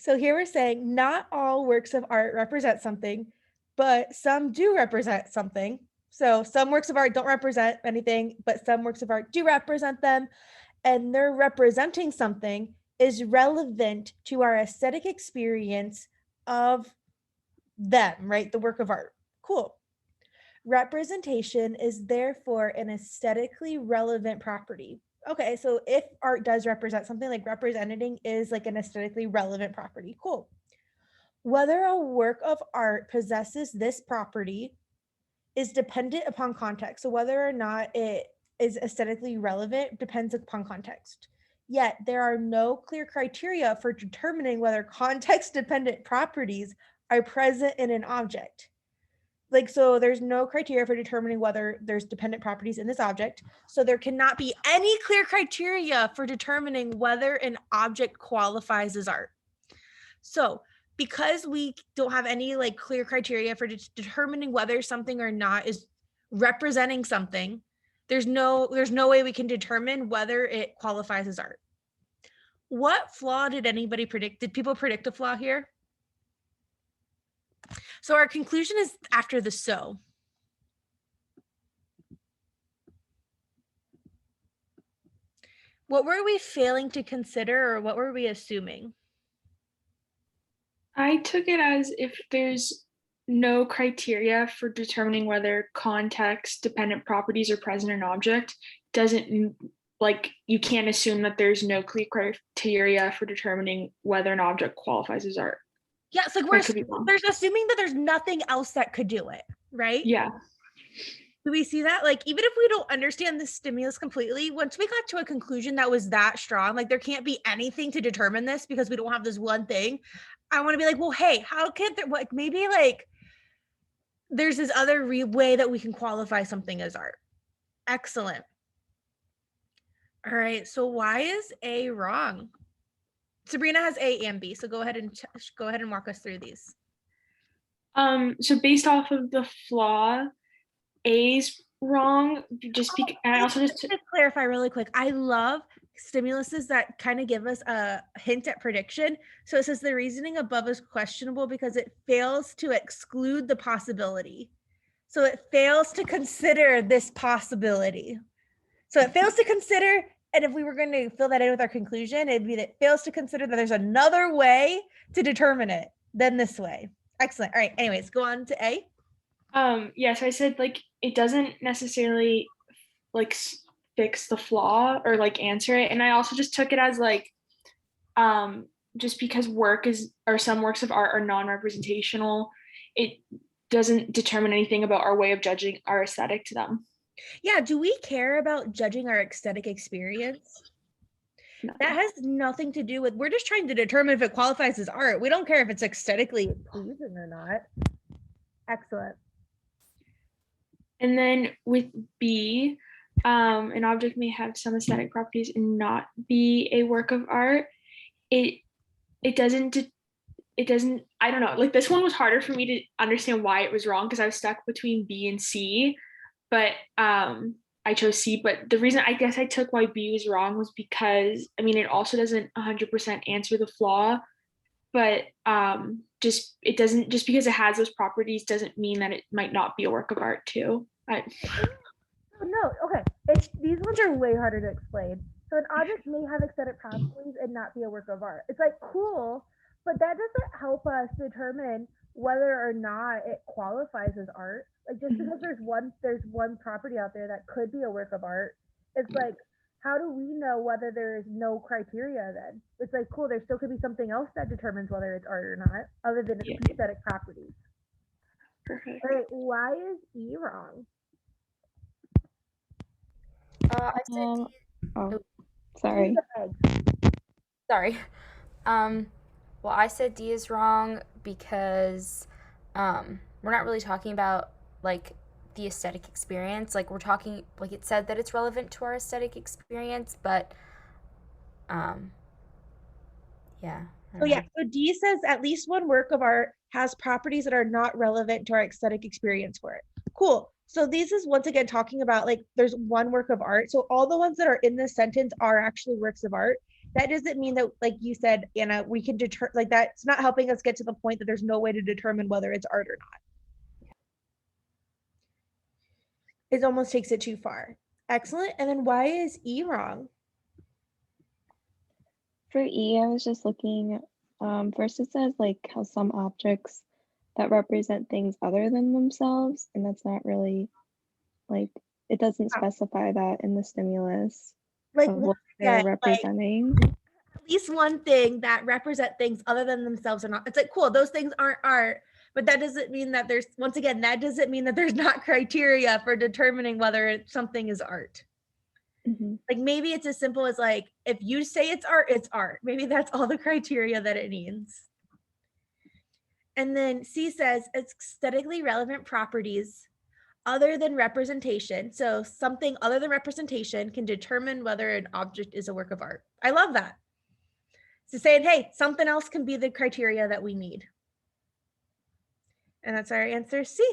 So here we're saying not all works of art represent something, but some do represent something. So some works of art don't represent anything, but some works of art do represent them. And their representing something is relevant to our aesthetic experience of them, right? The work of art. Cool. Representation is therefore an aesthetically relevant property. Okay, so if art does represent something, like representing is like an aesthetically relevant property. Cool. Whether a work of art possesses this property is dependent upon context. So whether or not it is aesthetically relevant depends upon context. Yet there are no clear criteria for determining whether context-dependent properties are present in an object. Like, so there's no criteria for determining whether there's dependent properties in this object. So there cannot be any clear criteria for determining whether an object qualifies as art. So because we don't have any like clear criteria for determining whether something or not is representing something, there's no way we can determine whether it qualifies as art. What flaw did anybody predict? Did people predict a flaw here? So our conclusion is after the so. What were we failing to consider, or what were we assuming? I took it as if there's no criteria for determining whether context-dependent properties are present in an object, doesn't like you can't assume that there's no clear criteria for determining whether an object qualifies as art. Yeah, it's like there's assuming that there's nothing else that could do it, right? Yeah. Do we see that? Like, even if we don't understand the stimulus completely, once we got to a conclusion that was that strong, like there can't be anything to determine this because we don't have this one thing. I want to be like, well, hey, how can there, like, maybe like there's this other way that we can qualify something as art. Excellent. All right, so why is A wrong? Sabrina has A and B, so go ahead and walk us through these. So based off of the flaw, A's wrong. Just because I also just clarify really quick. I love stimuluses that kind of give us a hint at prediction. So it says the reasoning above is questionable because it fails to exclude the possibility. So it fails to consider this possibility. So it fails to consider, and if we were going to fill that in with our conclusion, it'd be that it fails to consider that there's another way to determine it than this way. Excellent. All right. Anyways, go on to A. Yeah, so I said like it doesn't necessarily like fix the flaw or like answer it. And I also just took it as like just because some works of art are non-representational, it doesn't determine anything about our way of judging our aesthetic to them. Yeah, do we care about judging our aesthetic experience? No. That has nothing to do with, we're just trying to determine if it qualifies as art. We don't care if it's aesthetically pleasing or not. Excellent. And then with B, an object may have some aesthetic properties and not be a work of art. It doesn't, I don't know, like this one was harder for me to understand why it was wrong because I was stuck between B and C, but I chose C. But the reason I guess I took why B was wrong was because, I mean, it also doesn't 100% answer the flaw, but just because it has those properties doesn't mean that it might not be a work of art too. No, okay. These ones are way harder to explain. So an object may have aesthetic properties and not be a work of art. It's like cool, but that doesn't help us determine whether or not it qualifies as art. Like just because there's one property out there that could be a work of art, it's like, how do we know whether there is no criteria then? It's like, cool, there still could be something else that determines whether it's art or not, other than its aesthetic properties. Perfect. All right, why is E wrong? I said sorry. Sorry. Well, I said D is wrong because we're not really talking about like the aesthetic experience. Like we're talking, like it said that it's relevant to our aesthetic experience, but yeah. So D says at least one work of art has properties that are not relevant to our aesthetic experience for it. Cool. So this is once again talking about like there's one work of art. So all the ones that are in this sentence are actually works of art. that doesn't mean that, like you said, Anna, we can like that's not helping us get to the point that there's no way to determine whether it's art or not. It almost takes it too far. Excellent. And then why is E wrong? For E, I was just looking, first it says like how some objects that represent things other than themselves, and that's not really like, it doesn't specify that in the stimulus Like of what they're like, representing. at least one thing that represent things other than themselves or not. It's like, cool, those things aren't art, but that doesn't mean that there's, once again, that doesn't mean that there's not criteria for determining whether something is art. Like maybe it's as simple as like, if you say it's art, it's art. Maybe that's all the criteria that it needs. And then C says aesthetically relevant properties other than representation. So something other than representation can determine whether an object is a work of art. I love that. So saying, hey, something else can be the criteria that we need. And that's our answer C.